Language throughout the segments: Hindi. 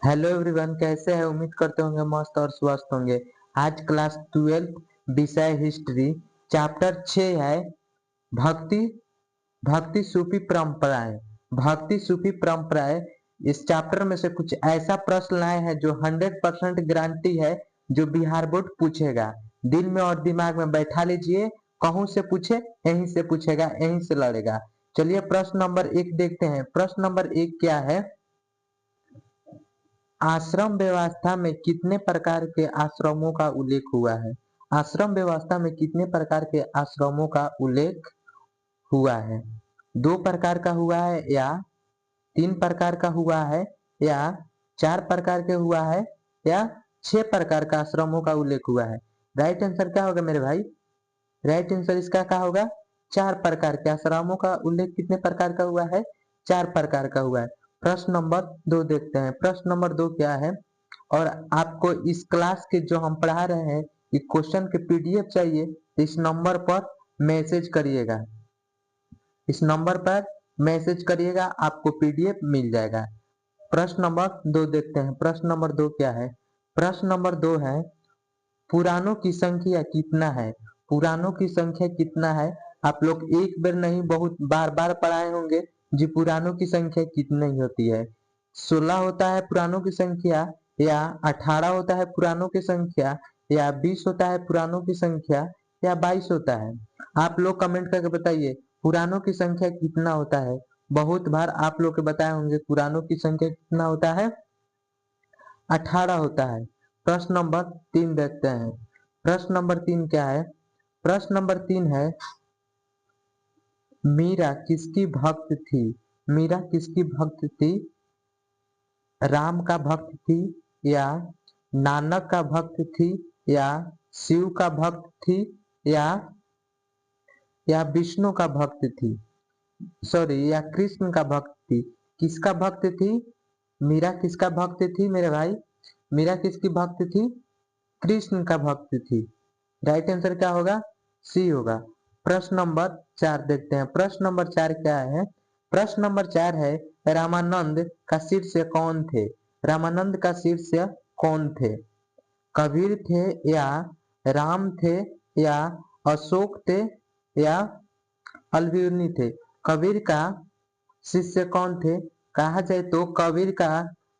हेलो एवरीवन, कैसे हैं? उम्मीद करते होंगे मस्त और स्वस्थ होंगे। आज क्लास 12 विषय हिस्ट्री चैप्टर 6 है भक्ति भक्ति सूफी परंपराएं। भक्ति सूफी परंपराएं इस चैप्टर में से कुछ ऐसा प्रश्न लाए हैं जो 100% गारंटी है जो बिहार बोर्ड पूछेगा। दिल में और दिमाग में बैठा लीजिए, कहूं से पूछे यहीं से पूछेगा, यहीं से लड़ेगा। चलिए प्रश्न नंबर 1 देखते हैं। प्रश्न नंबर 1 क्या है? आश्रम व्यवस्था में कितने प्रकार के आश्रमों का उल्लेख हुआ है? आश्रम व्यवस्था में कितने प्रकार के आश्रमों का उल्लेख हुआ है? 2 प्रकार का हुआ है, या 3 प्रकार का हुआ है, या 4 प्रकार के हुआ है, या 6 प्रकार का आश्रमों का उल्लेख हुआ है? राइट आंसर क्या होगा मेरे भाई? राइट आंसर इसका क्या होगा? 4 प्रकार के आश्रमों का उल्लेख कितने प्रकार का हुआ है? 4 प्रकार का हुआ है। प्रश्न नंबर 2 देखते हैं। प्रश्न नंबर 2 क्या है? और आपको इस क्लास के जो हम पढ़ा रहे हैं ये क्वेश्चन के पीडीएफ चाहिए तो इस नंबर पर मैसेज करिएगा। इस नंबर पर मैसेज करिएगा, आपको पीडीएफ मिल जाएगा। प्रश्न नंबर 2 देखते हैं। प्रश्न नंबर 2 क्या है? प्रश्न नंबर 2 है पुराणों की संख्या कितना है? पुराणों की संख्या कितना है? आप लोग एक बार नहीं बहुत बार बार पढ़ाए होंगे जी पुराणों की संख्या कितनी होती है। 16 होता है पुराणों की संख्या, या 18 होता है पुराणों की संख्या, या 20 होता है पुराणों की संख्या, या 22 होता है? आप लोग कमेंट करके बताइए पुराणों की संख्या कितना होता है। बहुत बार आप लोग के बताए होंगे पुराणों की संख्या कितना होता है? 18 होता है। प्रश्न नंबर 3 देखते हैं। प्रश्न नंबर 3 क्या है? प्रश्न नंबर 3 है मीरा किसकी भक्त थी? मीरा किसकी भक्त थी? राम का भक्त थी, या नानक का भक्त थी, या शिव का भक्त थी, या विष्णु का भक्त थी, सॉरी, या कृष्ण का भक्त थी? किसका भक्त थी? मीरा किसका भक्त थी मेरे भाई? मीरा किसकी भक्त थी? कृष्ण का भक्त थी। राइट आंसर क्या होगा? सी होगा। प्रश्न नंबर 4 देखते हैं। प्रश्न नंबर 4 क्या है? प्रश्न नंबर 4 है रामानंद का शिष्य कौन थे? रामानंद का शिष्य कौन थे? कबीर थे, या राम थे, या अशोक थे, या अलब्यूनी थे? कबीर का शिष्य कौन थे? कहा जाए तो कबीर का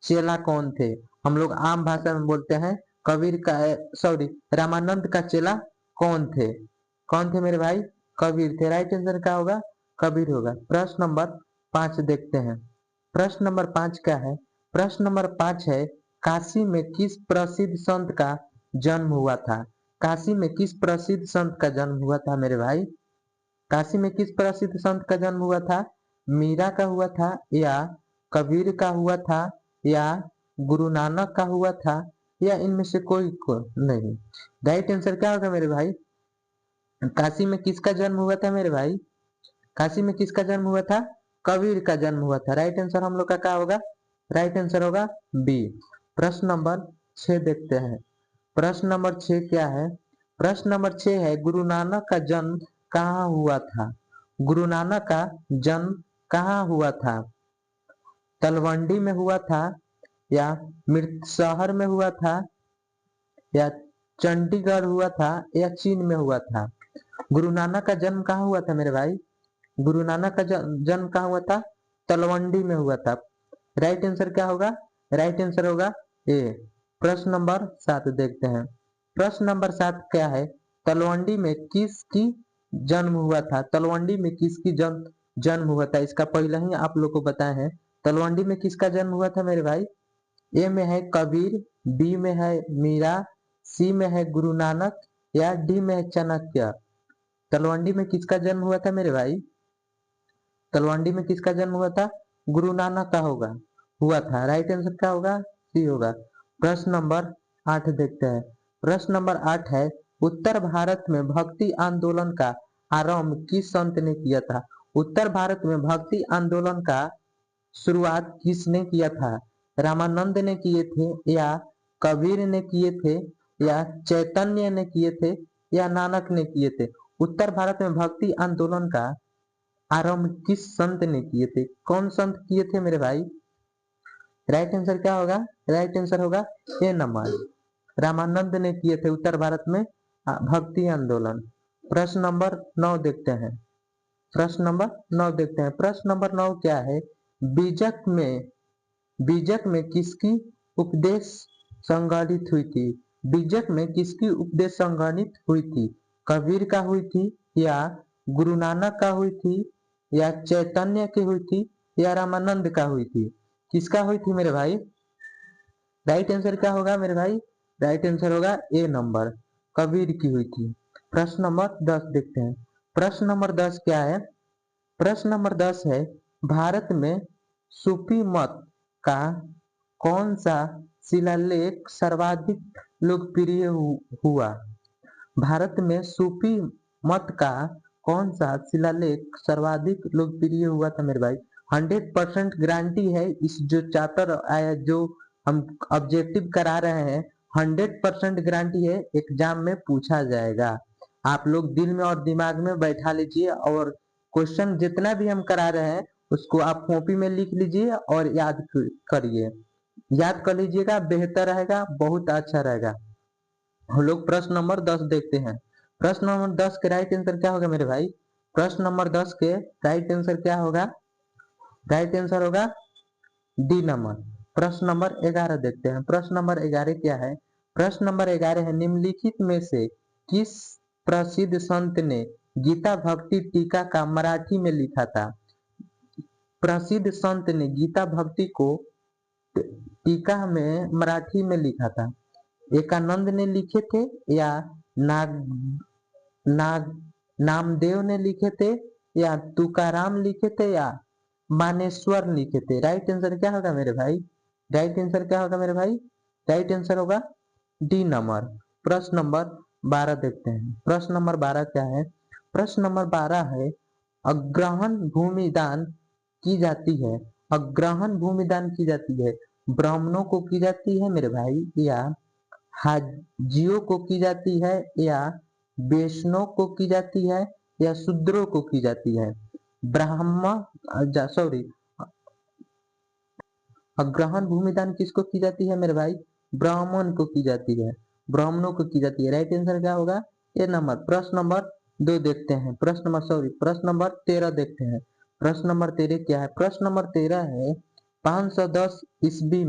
चेला कौन थे? हम लोग आम भाषा में बोलते हैं कबीर का, सॉरी, रामानंद का चेला कौन थे? कौन थे मेरे भाई? कबीर थे। राइट आंसर क्या होगा? कबीर होगा। प्रश्न नंबर 5 देखते हैं। प्रश्न नंबर 5 क्या है? प्रश्न नंबर 5 है काशी में किस प्रसिद्ध संत का जन्म हुआ था? काशी में किस प्रसिद्ध संत का जन्म हुआ था मेरे भाई? काशी में किस प्रसिद्ध संत का जन्म हुआ था? मीरा का हुआ था, या कबीर का हुआ था, या गुरु नानक का हुआ था, या इनमें से कोई को नहीं? राइट आंसर क्या होगा मेरे भाई? काशी में किसका जन्म हुआ था मेरे भाई? काशी में किसका जन्म हुआ था? कबीर का जन्म हुआ था। राइट आंसर हम लोग का क्या होगा? राइट आंसर होगा बी। प्रश्न नंबर 6 देखते हैं। प्रश्न नंबर 6 क्या है? प्रश्न नंबर 6 है गुरु नानक का जन्म कहाँ हुआ था? गुरु नानक का जन्म कहाँ हुआ था? तलवंडी में हुआ था, या मृतसहर में हुआ था, या चंडीगढ़ हुआ था, या चीन में हुआ था? गुरु नानक का जन्म कहाँ हुआ था मेरे भाई? गुरु नानक का जन्म कहाँ हुआ था? तलवंडी में हुआ था। राइट आंसर क्या होगा? राइट आंसर होगा ए। प्रश्न नंबर 7 देखते हैं। प्रश्न नंबर 7 क्या है? तलवंडी में किसकी जन्म हुआ था? तलवंडी में किसकी जन्म हुआ था? इसका पहले ही आप लोग को बताए हैं। तलवंडी में किसका जन्म हुआ था मेरे भाई? ए में है कबीर, बी में है मीरा, सी में है गुरु नानक, या डी में है चाणक्य? तलवंडी में किसका जन्म हुआ था मेरे भाई? तलवंडी में किसका जन्म हुआ था? गुरु नानक का होगा, हुआ था। राइट आंसर क्या होगा? सी होगा। प्रश्न नंबर 8 देखते हैं। प्रश्न नंबर 8 है उत्तर भारत में भक्ति आंदोलन का आरंभ किस संत ने किया था? उत्तर भारत में भक्ति आंदोलन का शुरुआत किसने किया था? रामानंद ने किए थे, या कबीर ने किए थे, या चैतन्य ने किए थे, या नानक ने किए थे? उत्तर भारत में भक्ति आंदोलन का आरंभ किस संत ने किए थे? कौन संत किए थे मेरे भाई? राइट आंसर क्या होगा? राइट आंसर होगा ए नंबर। रामानंद ने किए थे उत्तर भारत में भक्ति आंदोलन। प्रश्न नंबर 9 देखते हैं। प्रश्न नंबर 9 देखते हैं। प्रश्न नंबर 9 क्या है? बीजक में किसकी उपदेश संगठित हुई थी? बीजक में किसकी उपदेश संगठित हुई थी? कबीर का हुई थी, या गुरु नानक का हुई थी, या चैतन्य की हुई थी, या रामानंद का हुई थी? किसका हुई थी मेरे भाई? राइट आंसर क्या होगा मेरे भाई? राइट आंसर होगा ए नंबर, कबीर की हुई थी। प्रश्न नंबर 10 देखते हैं। प्रश्न नंबर 10 क्या है? प्रश्न नंबर 10 है, भारत में सूफी मत का कौन सा शिलालेख सर्वाधिक लोकप्रिय हुआ? भारत में सूफी मत का कौन सा शिलालेख सर्वाधिक लोकप्रिय हुआ था मेरे भाई? 100% गारंटी है, इस जो चैप्टर आया, जो हम ऑब्जेक्टिव करा रहे हैं, 100% गारंटी है एग्जाम में पूछा जाएगा। आप लोग दिल में और दिमाग में बैठा लीजिए, और क्वेश्चन जितना भी हम करा रहे हैं उसको आप कॉपी में लिख लीजिए और याद करिए। याद कर लीजिएगा, बेहतर रहेगा, बहुत अच्छा रहेगा। हम लोग प्रश्न नंबर 10 देखते हैं। प्रश्न नंबर 10 के राइट आंसर क्या होगा मेरे भाई? प्रश्न नंबर 10 के राइट आंसर क्या होगा? राइट आंसर होगा डी नंबर। प्रश्न नंबर 11 देखते हैं। प्रश्न नंबर 11 क्या है? प्रश्न नंबर 11 है, निम्नलिखित में से किस प्रसिद्ध संत ने गीता भक्ति टीका का मराठी में लिखा था? प्रसिद्ध संत ने गीता भक्ति को टीका में मराठी में लिखा था। एकानंद ने लिखे थे, या नाग नाग नामदेव ने लिखे थे, या तुकाराम लिखे थे, या मानेश्वर लिखे थे? राइट आंसर क्या होगा मेरे भाई? राइट आंसर क्या होगा मेरे भाई? राइट आंसर होगा डी नंबर। प्रश्न नंबर 12 देखते हैं। प्रश्न नंबर 12 क्या है? प्रश्न नंबर 12 है, अग्रहण भूमि दान की जाती है, अग्रहण भूमि दान की जाती है, ब्राह्मणों को की जाती है मेरे भाई, या हाजियों को की जाती है, या वैष्णव को की जाती है, या शूद्रों को की जाती है? ब्राह्मण सॉरी, अग्रहण भूमिदान किसको की जाती है मेरे भाई? ब्राह्मण को की जाती है, ब्राह्मणों को की जाती है। राइट आंसर क्या होगा? ए नंबर। प्रश्न नंबर 2 देखते हैं। प्रश्न नंबर 13 देखते हैं। प्रश्न नंबर 13 क्या है? प्रश्न नंबर 13 है, 510 ईस्वी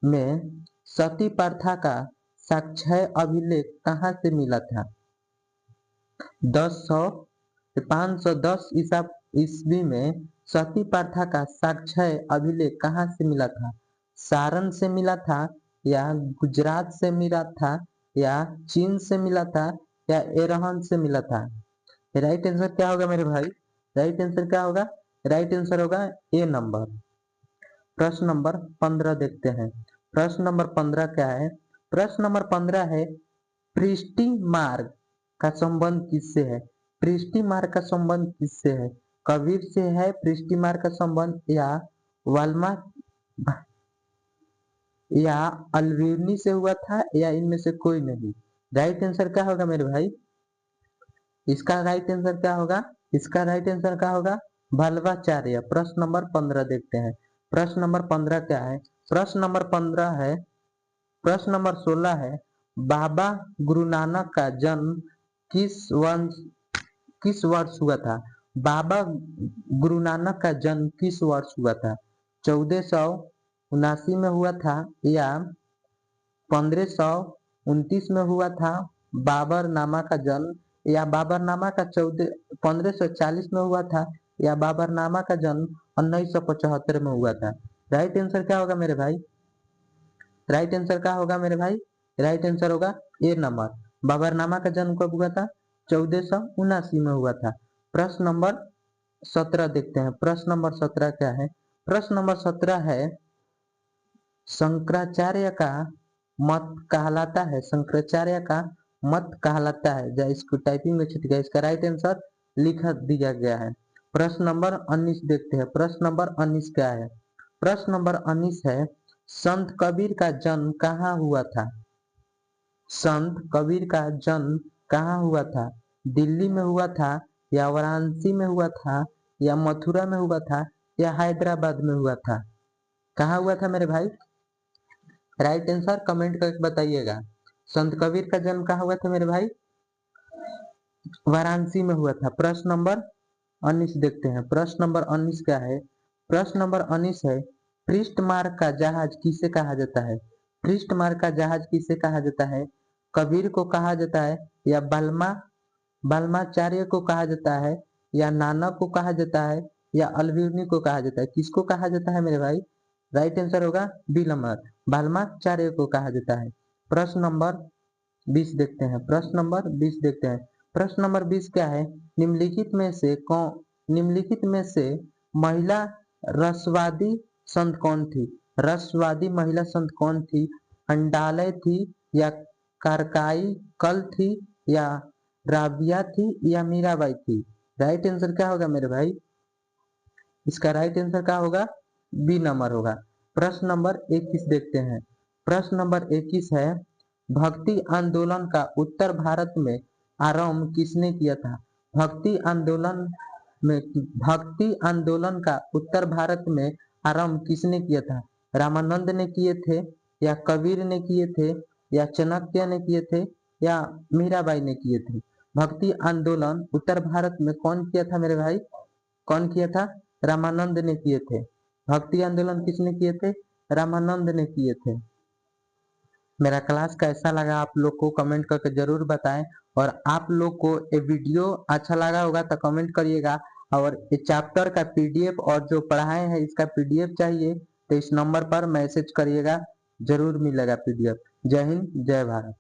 में सती प्रथा का साक्ष्य अभिलेख कहाँ से मिला था? 510 ईस्वी में सती प्रथा का साक्ष्य अभिलेख कहाँ से मिला था? सारण से मिला था, या गुजरात से मिला था, या चीन से मिला था, या ईरान से मिला था? राइट आंसर क्या होगा मेरे भाई? राइट आंसर क्या होगा? राइट आंसर होगा ए नंबर। प्रश्न नंबर 15 देखते हैं। प्रश्न नंबर 15 क्या है? प्रश्न नंबर 15 है, पृष्ठी मार्ग का संबंध किससे है? पृष्ठी मार्ग का संबंध किससे है? कबीर से है पृष्ठी मार्ग का संबंध, या वाल्मीकि, या अलवीरनी से हुआ था, या इनमें से कोई नहीं? राइट आंसर क्या होगा मेरे भाई? इसका राइट आंसर क्या होगा? इसका राइट आंसर क्या होगा? वल्लभाचार्य। प्रश्न नंबर 15 देखते हैं। प्रश्न नंबर 15 क्या है? प्रश्न नंबर 15 है, प्रश्न नंबर 16 है, बाबा गुरु नानक का जन्म किस वर्ष हुआ था? बाबा गुरु नानक का जन्म किस वर्ष हुआ था? 1479 में हुआ था, या 1529 में हुआ था बाबरनामा का जन्म, या बाबरनामा का 1540 में हुआ था, या बाबरनामा का जन्म 1975 में हुआ था? राइट आंसर क्या होगा मेरे भाई? राइट आंसर क्या होगा मेरे भाई? राइट आंसर होगा ए नंबर। बाबरनामा का जन्म कब हुआ था? 1479 में हुआ था। प्रश्न नंबर 17 देखते हैं। प्रश्न नंबर 17 क्या है? प्रश्न नंबर 17 है, शंकराचार्य का मत कहलाता है, शंकराचार्य का मत कहलाता है, या इसको टाइपिंग में छूट गया, इसका राइट आंसर लिख दिया गया है। प्रश्न नंबर 19 देखते हैं। प्रश्न नंबर 19 क्या है? प्रश्न नंबर 19 है, संत कबीर का जन्म कहाँ हुआ था? संत कबीर का जन्म कहाँ हुआ था? दिल्ली में हुआ था, या वाराणसी में हुआ था, या मथुरा में हुआ था, या हैदराबाद में हुआ था? कहाँ हुआ था मेरे भाई? राइट आंसर कमेंट करके बताइएगा। संत कबीर का जन्म कहाँ हुआ था मेरे भाई? वाराणसी में हुआ था। प्रश्न नंबर 19 देखते हैं। प्रश्न नंबर 19 क्या है? प्रश्न नंबर 19 है, पृष्ठ मार्ग का जहाज किसे कहा जाता है? पृष्ठ मार्ग का जहाज किसे कहा जाता है? कबीर को कहा जाता है, या बल्माचार्य को कहा जाता है, या नानक को कहा जाता है, या अलबिरुनी को कहा जाता है? किसको कहा जाता है मेरे भाई? राइट आंसर होगा बी नंबर, बल्माचार्य को कहा जाता है। प्रश्न नंबर 20 देखते हैं। प्रश्न नंबर 20 देखते हैं। प्रश्न नंबर 20 क्या है? निम्नलिखित में से महिला रसवादी संत कौन थी? रसवादी महिला संत कौन थी? अंडालय थी, या कारकाई कल थी, या राबिया थी, या मीराबाई थी? राइट आंसर क्या होगा मेरे भाई? इसका राइट आंसर क्या होगा? बी नंबर होगा। प्रश्न नंबर 21 देखते हैं। प्रश्न नंबर 21 है, भक्ति आंदोलन का उत्तर भारत में आरंभ किसने किया था? भक्ति आंदोलन में भक्ति आंदोलन का उत्तर भारत में आरंभ किसने किया था? रामानंद ने किए थे, या कबीर ने किए थे, या चाणक्य ने किए थे, या मीराबाई ने किए थे? भक्ति आंदोलन उत्तर भारत में कौन किया था मेरे भाई? कौन किया था? रामानंद ने किए थे। भक्ति आंदोलन किसने किए थे? रामानंद ने किए थे। मेरा क्लास कैसा लगा आप लोग को कमेंट करके जरूर बताएं, और आप लोग को ये वीडियो अच्छा लगा होगा तो कमेंट करिएगा। और ये चैप्टर का पीडीएफ और जो पढ़ाए हैं इसका पीडीएफ चाहिए तो इस नंबर पर मैसेज करिएगा, जरूर मिलेगा पीडीएफ। जय हिंद, जय भारत।